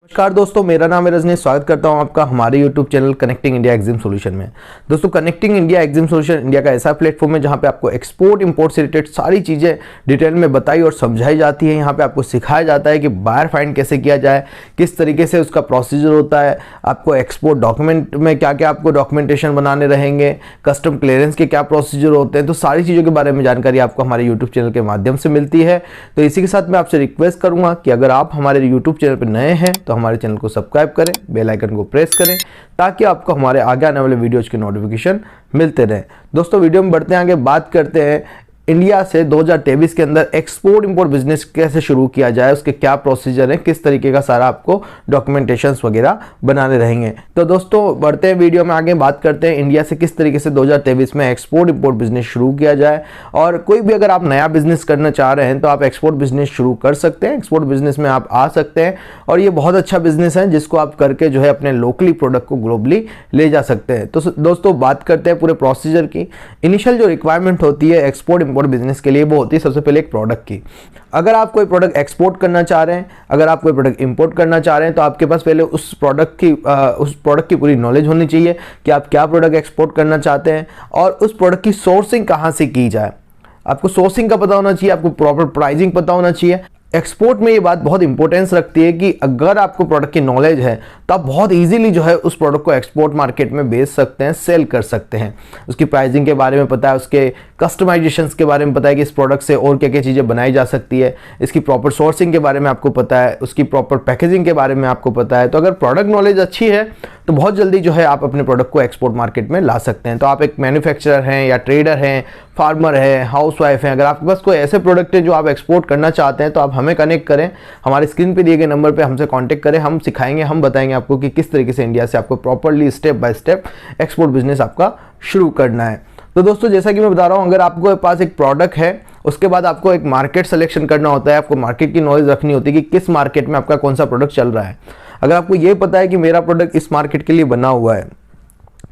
नमस्कार दोस्तों, मेरा नाम है रजनीश। स्वागत करता हूं आपका हमारे YouTube channel connecting India exam solution में। दोस्तों, connecting India exam solution India का ऐसा प्लेटफॉर्म है जहां पे आपको एक्सपोर्ट इंपोर्ट से रिलेटेड सारी चीज़ें डिटेल में बताई और समझाई जाती है। यहां पे आपको सिखाया जाता है कि बायर फाइंड कैसे किया जाए, किस तरीके से उसका प्रोसीजर होता है, आपको एक्सपोर्ट डॉक्यूमेंट में क्या क्या आपको डॉक्यूमेंटेशन बनाने रहेंगे, कस्टम क्लियरेंस के क्या प्रोसीजर होते हैं। तो सारी चीज़ों के बारे में जानकारी आपको हमारे यूट्यूब चैनल के माध्यम से मिलती है। तो इसी के साथ मैं आपसे रिक्वेस्ट करूँगा कि अगर आप हमारे यूट्यूब चैनल पर नए हैं तो हमारे चैनल को सब्सक्राइब करें, बेल आइकन को प्रेस करें ताकि आपको हमारे आगे आने वाले वीडियोज के नोटिफिकेशन मिलते रहे। दोस्तों, वीडियो में बढ़ते हैं आगे, बात करते हैं इंडिया से 2023 के अंदर एक्सपोर्ट इंपोर्ट बिजनेस कैसे शुरू किया जाए, उसके क्या प्रोसीजर है, किस तरीके का सारा आपको डॉक्यूमेंटेशंस वगैरह बनाने रहेंगे। तो दोस्तों, बढ़ते हैं वीडियो में आगे, बात करते हैं इंडिया से किस तरीके से 2023 में एक्सपोर्ट इंपोर्ट बिजनेस शुरू किया जाए। और कोई भी अगर आप नया बिजनेस करना चाह रहे हैं तो आप एक्सपोर्ट बिजनेस शुरू कर सकते हैं। एक्सपोर्ट बिजनेस में आप आ सकते हैं और ये बहुत अच्छा बिजनेस है जिसको आप करके जो है अपने लोकली प्रोडक्ट को ग्लोबली ले जा सकते हैं। तो दोस्तों, बात करते हैं पूरे प्रोसीजर की। इनिशियल जो रिक्वायरमेंट होती है एक्सपोर्ट बिजनेस के लिए वो होती है सबसे पहले एक प्रोडक्ट की। अगर आप कोई प्रोडक्ट एक्सपोर्ट करना चाह रहे हैं, अगर आप कोई प्रोडक्ट इंपोर्ट करना चाह रहे हैं तो आपके पास पहले उस प्रोडक्ट की पूरी नॉलेज होनी चाहिए कि आप क्या प्रोडक्ट एक्सपोर्ट करना चाहते हैं और उस प्रोडक्ट की सोर्सिंग कहाँ से की जाए। आपको सोर्सिंग का पता होना चाहिए, आपको प्रॉपर प्राइसिंग पता होना चाहिए। एक्सपोर्ट में ये बात बहुत इंपॉर्टेंस रखती है कि अगर आपको प्रोडक्ट की नॉलेज है तो आप बहुत इजीली जो है उस प्रोडक्ट को एक्सपोर्ट मार्केट में बेच सकते हैं, सेल कर सकते हैं। उसकी प्राइसिंग के बारे में पता है, उसके कस्टमाइजेशंस के बारे में पता है कि इस प्रोडक्ट से और क्या क्या चीज़ें बनाई जा सकती है, इसकी प्रॉपर सोर्सिंग के बारे में आपको पता है, उसकी प्रॉपर पैकेजिंग के बारे में आपको पता है। तो अगर प्रोडक्ट नॉलेज अच्छी है तो बहुत जल्दी जो है आप अपने प्रोडक्ट को एक्सपोर्ट मार्केट में ला सकते हैं। तो आप एक मैन्युफैक्चरर हैं या ट्रेडर हैं, फार्मर है, हाउसवाइफ हैं, अगर आपके पास कोई ऐसे प्रोडक्ट है जो आप एक्सपोर्ट करना चाहते हैं तो आप हमें कनेक्ट करें, हमारे स्क्रीन पे दिए गए नंबर पे हमसे कांटेक्ट करें। हम सिखाएंगे, हम बताएंगे आपको कि किस तरीके से इंडिया से आपको properly step by step export business आपका शुरू करना है। तो दोस्तों, जैसा कि मैं बता रहा हूँ, अगर आपके पास एक प्रोडक्ट है उसके बाद आपको एक मार्केट सिलेक्शन करना होता है। आपको मार्केट की नॉलेज रखनी होती है कि किस मार्केट में आपका कौन सा प्रोडक्ट चल रहा है। अगर आपको ये पता है कि मेरा प्रोडक्ट इस मार्केट के लिए बना हुआ है,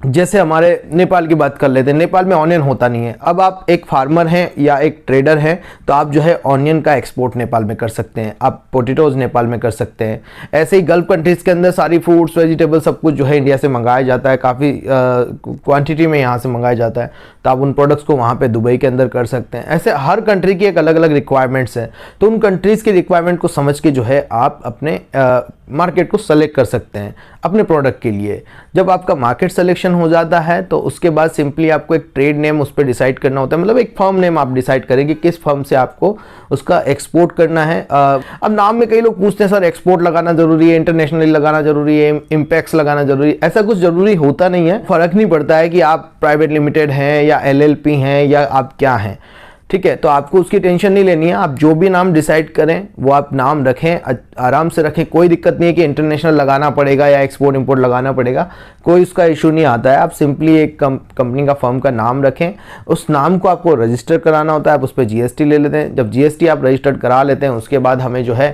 जैसे हमारे नेपाल की बात कर लेते हैं, नेपाल में ऑनियन होता नहीं है। अब आप एक फार्मर हैं या एक ट्रेडर हैं तो आप जो है ऑनियन का एक्सपोर्ट नेपाल में कर सकते हैं, आप पोटैटोज नेपाल में कर सकते हैं। ऐसे ही गल्फ कंट्रीज के अंदर सारी फ्रूट्स वेजिटेबल सब कुछ जो है इंडिया से मंगाया जाता है, काफ़ी क्वांटिटी में यहाँ से मंगाया जाता है, तो आप उन प्रोडक्ट्स को वहाँ पर दुबई के अंदर कर सकते हैं। ऐसे हर कंट्री की एक अलग अलग रिक्वायरमेंट्स हैं, तो उन कंट्रीज़ की रिक्वायरमेंट को समझ के जो है आप अपने मार्केट को सेलेक्ट कर सकते हैं अपने प्रोडक्ट के लिए। जब आपका मार्केट सिलेक्शन हो जाता है तो उसके बाद सिंपली आपको एक ट्रेड नेम उस पर डिसाइड करना होता है, मतलब एक फर्म नेम आप डिसाइड करें कि किस फर्म से आपको उसका एक्सपोर्ट करना है। अब नाम में कई लोग पूछते हैं सर एक्सपोर्ट लगाना जरूरी है, इंटरनेशनली लगाना जरूरी है, इम्पैक्ट्स लगाना जरूरी है। ऐसा कुछ जरूरी होता नहीं है, फर्क नहीं पड़ता है कि आप प्राइवेट लिमिटेड हैं या LLP हैं या आप क्या हैं, ठीक है। तो आपको उसकी टेंशन नहीं लेनी है, आप जो भी नाम डिसाइड करें वो आप नाम रखें, आराम से रखें। कोई दिक्कत नहीं है कि इंटरनेशनल लगाना पड़ेगा या एक्सपोर्ट इंपोर्ट लगाना पड़ेगा, कोई उसका इशू नहीं आता है। आप सिंपली एक कंपनी का फर्म का नाम रखें, उस नाम को आपको रजिस्टर कराना होता है, आप उस पर GST ले लेते हैं। जब GST आप रजिस्टर्ड करा लेते हैं उसके बाद हमें जो है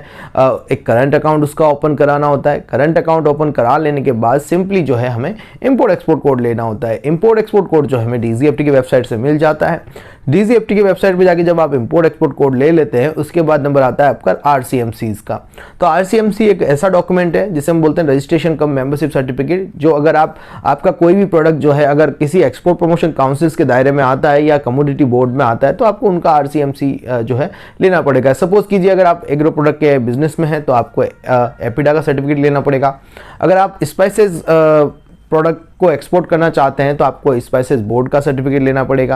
एक करंट अकाउंट उसका ओपन कराना होता है। करंट अकाउंट ओपन करा लेने के बाद सिंपली जो है हमें इम्पोर्ट एक्सपोर्ट कोड लेना होता है। इम्पोर्ट एक्सपोर्ट कोड जो हमें DGFT की वेबसाइट से मिल जाता है। DGFT की वेबसाइट पे जाके जब आप इंपोर्ट एक्सपोर्ट कोड ले लेते हैं उसके बाद नंबर आता है आपका RCMCs का। तो RCMC एक ऐसा डॉक्यूमेंट है जिसे हम बोलते हैं रजिस्ट्रेशन कम मेंबरशिप सर्टिफिकेट, जो अगर आपका कोई भी प्रोडक्ट जो है अगर किसी एक्सपोर्ट प्रमोशन काउंसिल्स के दायरे में आता है या कमोडिटी बोर्ड में आता है तो आपको उनका RCMC जो है लेना पड़ेगा। सपोज कीजिए अगर आप एग्रो प्रोडक्ट के बिजनेस में हैं तो आपको एपिडा का सर्टिफिकेट लेना पड़ेगा। अगर आप स्पाइसेस प्रोडक्ट को एक्सपोर्ट करना चाहते हैं तो आपको स्पाइसेस बोर्ड का सर्टिफिकेट लेना पड़ेगा।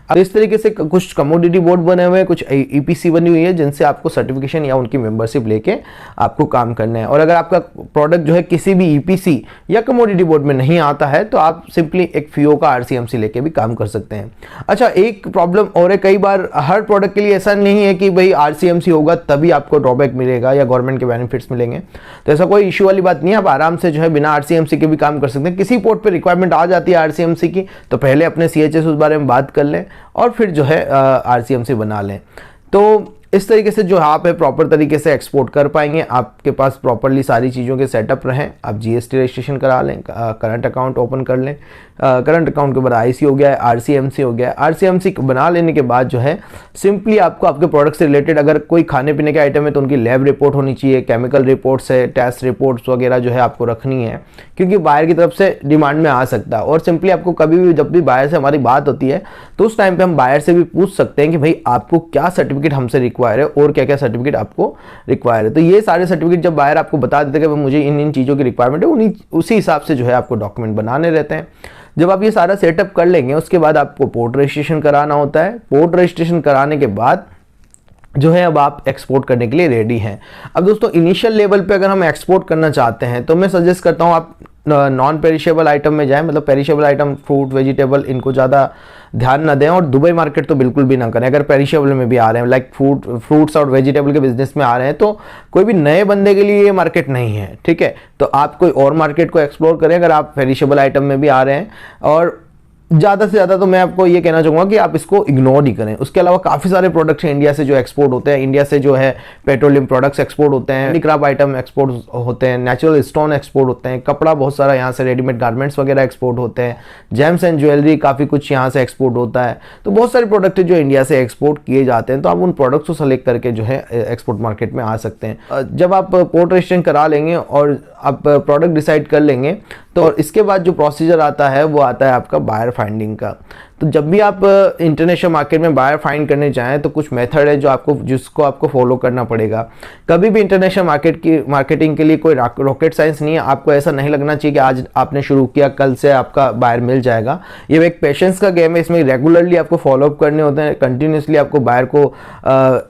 अब इस तरीके से कुछ कमोडिटी बोर्ड बने हुए हैं, कुछ EPC बनी हुई है जिनसे आपको सर्टिफिकेशन या उनकी मेंबरशिप लेके आपको काम करना है। और अगर आपका प्रोडक्ट जो है किसी भी EPC या कमोडिटी बोर्ड में नहीं आता है तो आप सिंपली एक FIO का RCMC लेके भी काम कर सकते हैं। अच्छा, एक प्रॉब्लम और है, कई बार हर प्रोडक्ट के लिए ऐसा नहीं है कि भाई RCMC होगा तभी आपको ड्रॉबैक मिलेगा या गवर्नमेंट के बेनिफिट्स मिलेंगे, तो ऐसा कोई इशू वाली बात नहीं है। आप आराम से जो है बिना RCMC के भी काम कर सकते हैं। किसी पोर्ट पर रिक्वायरमेंट आ जाती है RCMC की तो पहले अपने CHS उस बारे में बात कर लें और फिर जो है RCMC बना लें। तो इस तरीके से जो आप है प्रॉपर तरीके से एक्सपोर्ट कर पाएंगे। आपके पास प्रॉपरली सारी चीज़ों के सेटअप रहें, आप जीएसटी रजिस्ट्रेशन करा लें, करंट अकाउंट ओपन कर लें, करंट अकाउंट के बाद आईसी हो गया है, आरसीएमसी हो गया है। आरसीएमसी बना लेने के बाद जो है सिंपली आपको आपके प्रोडक्ट से रिलेटेड अगर कोई खाने पीने के आइटम है तो उनकी लैब रिपोर्ट होनी चाहिए, केमिकल रिपोर्ट्स है, टेस्ट रिपोर्ट्स वगैरह जो है आपको रखनी है, क्योंकि बायर की तरफ से डिमांड में आ सकता है। और सिंपली आपको कभी भी जब भी बायर से हमारी बात होती है तो उस टाइम पे हम बायर से भी पूछ सकते हैं कि भाई आपको क्या सर्टिफिकेट हमसे रिक्वायर है और क्या क्या सर्टिफिकेट आपको रिक्वायर है। तो ये सारे सर्टिफिकेट जब बायर आपको बता देते हैं कि मुझे इन इन चीज़ों की रिक्वायरमेंट है, उसी हिसाब से जो है आपको डॉक्यूमेंट बनाने रहते हैं। जब आप ये सारा सेटअप कर लेंगे उसके बाद आपको पोर्ट रजिस्ट्रेशन कराना होता है। पोर्ट रजिस्ट्रेशन कराने के बाद जो है अब आप एक्सपोर्ट करने के लिए रेडी हैं। अब दोस्तों इनिशियल लेवल पे अगर हम एक्सपोर्ट करना चाहते हैं तो मैं सजेस्ट करता हूँ आप नॉन पेरिशेबल आइटम में जाएं, मतलब पेरिशेबल आइटम फ्रूट वेजिटेबल इनको ज़्यादा ध्यान ना दें, और दुबई मार्केट तो बिल्कुल भी ना करें। अगर पेरिशेबल में भी आ रहे हैं लाइक फ्रूट्स और वेजिटेबल के बिजनेस में आ रहे हैं तो कोई भी नए बंदे के लिए ये मार्केट नहीं है, ठीक है। तो आप कोई और मार्केट को एक्सप्लोर करें अगर आप पेरिशेबल आइटम में भी आ रहे हैं। और ज़्यादा से ज़्यादा तो मैं आपको ये कहना चाहूँगा कि आप इसको इग्नोर नहीं करें। उसके अलावा काफ़ी सारे प्रोडक्ट्स हैं इंडिया से जो एक्सपोर्ट होते हैं। इंडिया से जो है पेट्रोलियम प्रोडक्ट्स एक्सपोर्ट होते हैं, हैंडीक्राफ्ट आइटम एक्सपोर्ट होते हैं, नेचुरल स्टोन एक्सपोर्ट होते हैं, कपड़ा बहुत सारा यहाँ से रेडीमेड गारमेंट्स वगैरह एक्सपोर्ट होते हैं, जेम्स एंड ज्वेलरी काफ़ी कुछ यहाँ से एक्सपोर्ट होता है। तो बहुत सारे प्रोडक्ट जो इंडिया से एक्सपोर्ट किए जाते हैं, तो आप उन प्रोडक्ट्स को सेलेक्ट करके जो है एक्सपोर्ट मार्केट में आ सकते हैं। जब आप पोर्ट रजिस्ट्रेशन करा लेंगे और आप प्रोडक्ट डिसाइड कर लेंगे तो इसके बाद जो प्रोसीजर आता है वो आता है आपका बायर फाइंडिंग का। तो जब भी आप इंटरनेशनल मार्केट में बायर फाइंड करने जाएं तो कुछ मेथड है जिसको आपको फॉलो करना पड़ेगा। कभी भी इंटरनेशनल मार्केटिंग के लिए कोई रॉकेट साइंस नहीं है। आपको ऐसा नहीं लगना चाहिए कि आज आपने शुरू किया कल से आपका बायर मिल जाएगा। ये एक पेशेंस का गेम है, इसमें रेगुलरली आपको फॉलोअप करने होते हैं, कंटिन्यूसली आपको बायर को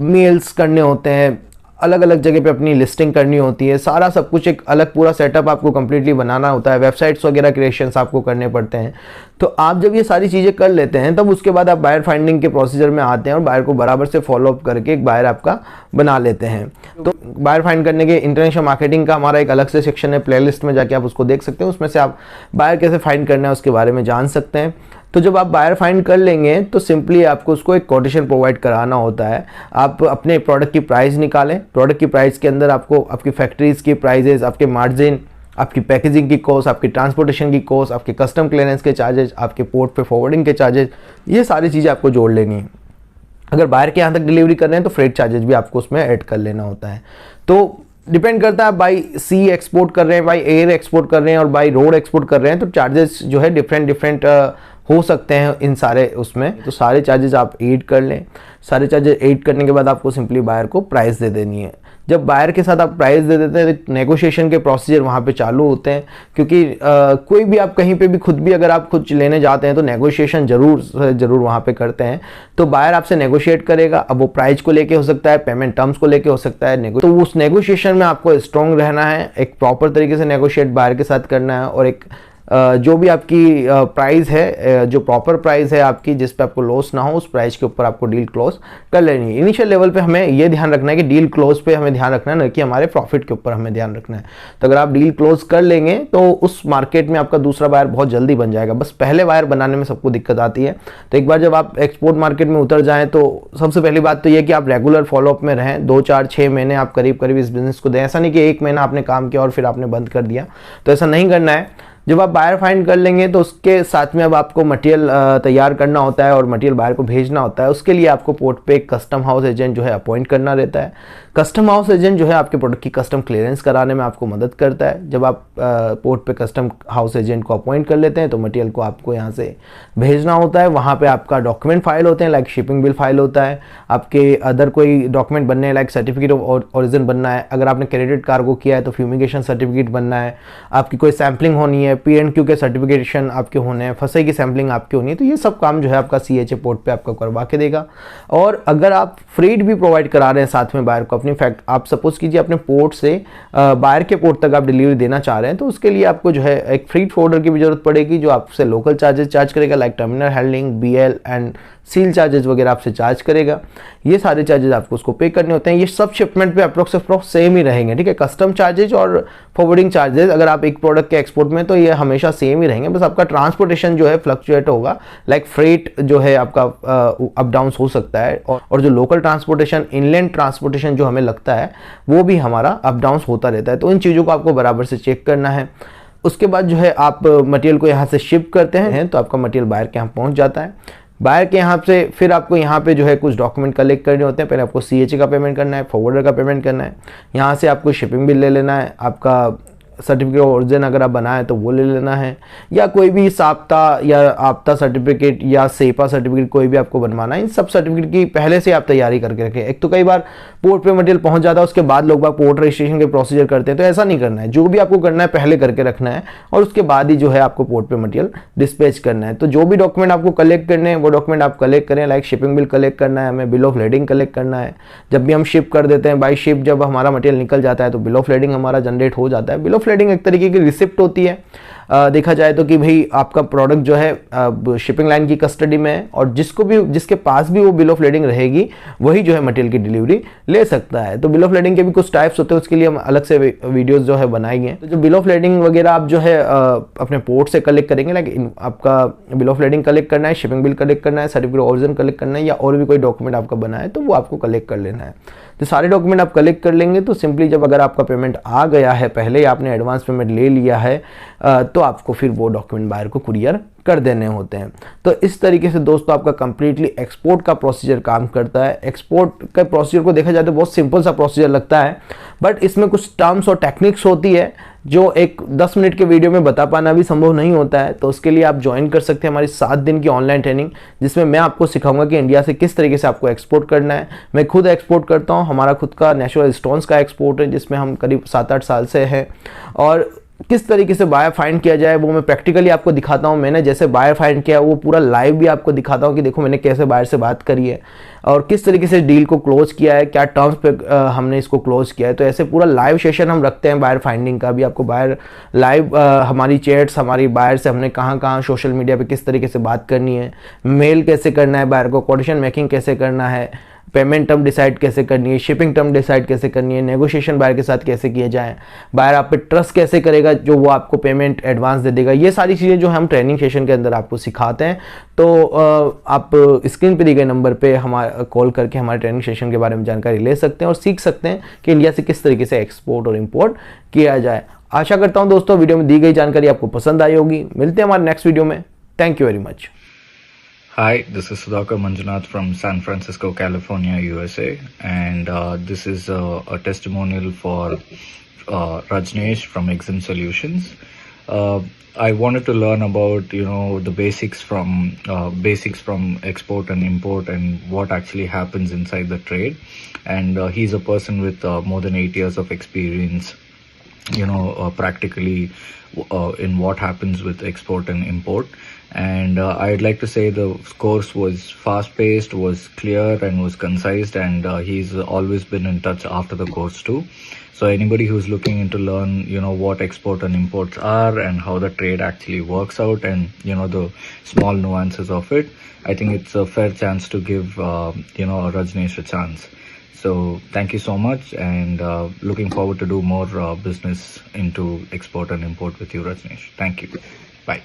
मेल्स करने होते हैं, अलग अलग जगह पे अपनी लिस्टिंग करनी होती है, सारा सब कुछ एक अलग पूरा सेटअप आपको कंप्लीटली बनाना होता है, वेबसाइट्स वगैरह क्रिएशंस आपको करने पड़ते हैं। तो आप जब ये सारी चीज़ें कर लेते हैं तब उसके बाद आप बायर फाइंडिंग के प्रोसीजर में आते हैं और बायर को बराबर से फॉलोअप करके एक बायर आपका बना लेते हैं। तो बायर फाइंड करने के इंटरनेशनल मार्केटिंग का हमारा एक अलग से सेक्शन है, प्लेलिस्ट में जाके आप उसको देख सकते हैं, उसमें से आप बायर कैसे फाइंड करना है उसके बारे में जान सकते हैं। तो जब आप बायर फाइंड कर लेंगे तो सिंपली आपको उसको एक कोटेशन प्रोवाइड कराना होता है। आप अपने प्रोडक्ट की प्राइस निकालें, प्रोडक्ट की प्राइस के अंदर आपको आपकी फैक्ट्रीज की प्राइजेस, आपके मार्जिन, आपकी पैकेजिंग की कॉस्ट, आपकी ट्रांसपोर्टेशन की कॉस्ट, आपके कस्टम क्लियरेंस के चार्जेस, आपके पोर्ट पे फॉरवर्डिंग के चार्जेस, ये सारी चीज़ें आपको जोड़ लेनी है। अगर बायर के यहाँ तक डिलीवरी कर रहे हैं तो फ्रेट चार्जेस भी आपको उसमें ऐड कर लेना होता है। तो डिपेंड करता है बाई सी एक्सपोर्ट कर रहे हैं, बाई एयर एक्सपोर्ट कर रहे हैं और बाई रोड एक्सपोर्ट कर रहे हैं, तो चार्जेस जो है डिफरेंट हो सकते हैं इन सारे उसमें। तो सारे चार्जेस आप ऐड कर लें। सारे चार्जेस ऐड करने के बाद आपको सिंपली बायर को प्राइस दे देनी है। जब बायर के साथ आप प्राइस दे देते हैं तो नेगोशिएशन के प्रोसीजर वहाँ पे चालू होते हैं, क्योंकि कोई भी आप कहीं पे भी खुद भी अगर आप कुछ लेने जाते हैं तो नेगोशिएशन जरूर वहाँ पे करते हैं। तो बायर आपसे नेगोशिएट करेगा। अब वो प्राइस को लेके हो सकता है, पेमेंट टर्म्स को लेके हो सकता है। तो उस नेगोशिएशन में आपको स्ट्रॉन्ग रहना है, एक प्रॉपर तरीके से नेगोशिएट बायर के साथ करना है, और एक जो भी आपकी प्राइस है, जो प्रॉपर प्राइस है आपकी, जिस पे आपको लॉस ना हो, उस प्राइस के ऊपर आपको डील क्लोज कर लेनी है। इनिशियल लेवल पे हमें ये ध्यान रखना है कि डील क्लोज पे हमें ध्यान रखना है, ना कि हमारे प्रॉफिट के ऊपर हमें ध्यान रखना है। तो अगर आप डील क्लोज कर लेंगे तो उस मार्केट में आपका दूसरा बायर बहुत जल्दी बन जाएगा। बस पहले बायर बनाने में सबको दिक्कत आती है। तो एक बार जब आप एक्सपोर्ट मार्केट में उतर जाएँ तो सबसे पहली बात तो ये कि आप रेगुलर फॉलोअप में रहें। 2, 4, 6 महीने आप करीब इस बिजनेस को दें। ऐसा नहीं कि 1 महीना आपने काम किया और फिर आपने बंद कर दिया, तो ऐसा नहीं करना है। जब आप बायर फाइंड कर लेंगे तो उसके साथ में अब आपको मटेरियल तैयार करना होता है और मटेरियल बायर को भेजना होता है। उसके लिए आपको पोर्ट पे एक कस्टम हाउस एजेंट जो है अपॉइंट करना रहता है। कस्टम हाउस एजेंट जो है आपके प्रोडक्ट की कस्टम क्लियरेंस कराने में आपको मदद करता है। जब आप पोर्ट पे कस्टम हाउस एजेंट को अपॉइंट कर लेते हैं तो मटेरियल को आपको यहाँ से भेजना होता है। वहाँ पे आपका डॉक्यूमेंट फाइल होते हैं, लाइक शिपिंग बिल फाइल होता है, आपके अदर कोई डॉक्यूमेंट बनने हैं, लाइक सर्टिफिकेट ऑफ ओरिजिन बनना है, अगर आपने क्रेडिट कार्गो किया है तो फ्यूमिगेशन सर्टिफिकेट बनना है, आपकी कोई सैम्पलिंग होनी है, P&Q के सर्टिफिकेशन आपके होने हैं, फंसाई की सैम्पलिंग आपकी होनी है। तो ये सब काम जो है आपका CHA पोर्ट पे आपको करवा के देगा। और अगर आप फ्रेट भी प्रोवाइड करा रहे हैं साथ में बायर को, अपनी फैक्ट आप सपोज कीजिए अपने पोर्ट से बायर के पोर्ट तक आप डिलीवरी देना चाह रहे हैं, तो उसके लिए आपको जो है एक फ्रीट फोल्डर की भी जरूरत पड़ेगी जो आपसे लोकल चार्जेस चार्ज करेगा, like terminal handling, BL and seal charges वगैरह आपसे चार्ज करेगा, ये सारे चार्जेस आपको उसको पे करने होते हैं। ये सब शिपमेंट पे अप्रोक्स सेम ही रहेंगे, ठीक है। कस्टम चार्जेज और फॉरवर्डिंग चार्जेस अगर आप एक प्रोडक्ट के एक्सपोर्ट में, तो ये हमेशा सेम ही रहेंगे, बस आपका ट्रांसपोर्टेशन जो है फ्लक्चुएट होगा। लाइक फ्रेट जो है आपका अप डाउन हो सकता है, और जो लोकल ट्रांसपोर्टेशन, इनलैंड ट्रांसपोर्टेशन जो हमें लगता है वो भी हमारा अप डाउन होता रहता है। तो इन चीज़ों को आपको बराबर से चेक करना है। उसके बाद जो है आप मटेरियल को यहाँ से शिप करते हैं, तो आपका मटेरियल बायर के यहाँ पहुँच जाता है। बायर के यहाँ से फिर आपको यहाँ पे जो है कुछ डॉक्यूमेंट कलेक्ट करने होते हैं। पहले आपको CHA का पेमेंट करना है, फॉरवर्डर का पेमेंट करना है, यहाँ से आपको शिपिंग बिल ले लेना है, आपका सर्टिफिकेट ऑफ ओरिजिन अगर आप बनाए तो वो ले लेना है, या कोई भी साप्ता या आपता सर्टिफिकेट या सेपा सर्टिफिकेट कोई भी आपको बनवाना है। इन सब सर्टिफिकेट की पहले से आप तैयारी करके रखें। एक तो कई बार पोर्ट पे मटेरियल पहुंच जाता है, उसके बाद लोग पोर्ट रजिस्ट्रेशन के प्रोसीजर करते हैं, तो ऐसा नहीं करना है। जो भी आपको करना है पहले करके रखना है, और उसके बाद ही जो है आपको पोर्ट पे मटेरियल डिस्पैच करना है। तो जो भी डॉक्यूमेंट आपको कलेक्ट करने हैं वो डॉक्यूमेंट आप कलेक्ट करें। लाइक शिपिंग बिल कलेक्ट करना है, हमें बिल ऑफ लेडिंग कलेक्ट करना है। जब भी हम शिप कर देते हैं बाई शिप, जब हमारा मटेरियल निकल जाता है तो बिल ऑफ लेडिंग हमारा जनरेट हो जाता है। बिल ऑफ लेडिंग एक तरीके की रिसिप्ट होती है, देखा जाए तो, कि भाई आपका प्रोडक्ट जो है शिपिंग लाइन की कस्टडी में है, और जिसके पास भी वो बिल ऑफ लेडिंग रहेगी वही जो है मटेरियल की डिलीवरी ले सकता है। तो बिल ऑफ लेडिंग के भी कुछ टाइप्स होते हैं, उसके लिए हम अलग से वीडियोस जो है बनाएंगे। तो जो बिल ऑफ लेडिंग वगैरह आप जो है अपने पोर्ट से कलेक्ट करेंगे, लाइक आपका बिल ऑफ लेडिंग कलेक्ट करना है, शिपिंग बिल कलेक्ट करना है, सर्टिफिकेट ऑफ ओरिजिन कलेक्ट करना है, या और भी कोई डॉक्यूमेंट आपका बना है तो वो आपको कलेक्ट कर लेना है। तो सारे डॉक्यूमेंट आप कलेक्ट कर लेंगे तो सिंपली जब अगर आपका पेमेंट आ गया है, पहले ही आपने एडवांस पेमेंट ले लिया है, तो आपको फिर वो डॉक्यूमेंट बायर को कुरियर कर देने होते हैं। तो इस तरीके से दोस्तों आपका कंप्लीटली एक्सपोर्ट का प्रोसीजर काम करता है। एक्सपोर्ट का प्रोसीजर को देखा जाए तो बहुत सिंपल सा प्रोसीजर लगता है, बट इसमें कुछ टर्म्स और टेक्निक्स होती है जो एक 10 मिनट के वीडियो में बता पाना भी संभव नहीं होता है। तो उसके लिए आप ज्वाइन कर सकते हैं हमारी 7 दिन की ऑनलाइन ट्रेनिंग, जिसमें मैं आपको सिखाऊंगा कि इंडिया से किस तरीके से आपको एक्सपोर्ट करना है। मैं खुद एक्सपोर्ट करता हूं, हमारा खुद का नेचुरल स्टोन्स का एक्सपोर्ट है जिसमें हम करीब 7-8 साल से हैं, और किस तरीके से बायर फाइंड किया जाए वो मैं प्रैक्टिकली आपको दिखाता हूँ। मैंने जैसे बायर फाइंड किया वो पूरा लाइव भी आपको दिखाता हूँ कि देखो मैंने कैसे बायर से बात करी है और किस तरीके से डील को क्लोज किया है, क्या टर्म्स पे हमने इसको क्लोज किया है। तो ऐसे पूरा लाइव सेशन हम रखते हैं बायर फाइंडिंग का भी। आपको बायर लाइव हमारी चैट्स, हमारी बायर से हमने कहाँ कहाँ सोशल मीडिया पे किस तरीके से बात करनी है, मेल कैसे करना है बायर को, कोटेशन मेकिंग कैसे करना है, पेमेंट टर्म डिसाइड कैसे करनी है, शिपिंग टर्म डिसाइड कैसे करनी है, नेगोशिएशन बायर के साथ कैसे किया जाए, बायर आप पे ट्रस्ट कैसे करेगा जो वो आपको पेमेंट एडवांस दे देगा। ये सारी चीज़ें जो हम ट्रेनिंग सेशन के अंदर आपको सिखाते हैं। तो आप स्क्रीन पे दिए गए नंबर पे हमारा कॉल करके हमारे ट्रेनिंग सेशन के बारे में जानकारी ले सकते हैं और सीख सकते हैं कि इंडिया से किस तरीके से एक्सपोर्ट और इम्पोर्ट किया जाए। आशा करता हूँ दोस्तों वीडियो में दी गई जानकारी आपको पसंद आई होगी। मिलते हैं हमारे नेक्स्ट वीडियो में। Thank you very much. Hi, this is Sudhakar Manjunath from San Francisco, California, USA, and this is a testimonial for Rajneesh from Exim Solutions. I wanted to learn about the basics from export and import and what actually happens inside the trade. And he's a person with more than 8 years of experience, practically in what happens with export and import. And I'd like to say the course was fast-paced, was clear, and was concise, and he's always been in touch after the course too. So anybody who's looking into learn, what export and imports are and how the trade actually works out, and the small nuances of it, I think it's a fair chance to give Rajneesh a chance. So thank you so much, and looking forward to do more business into export and import with you, Rajneesh. Thank you. Bye.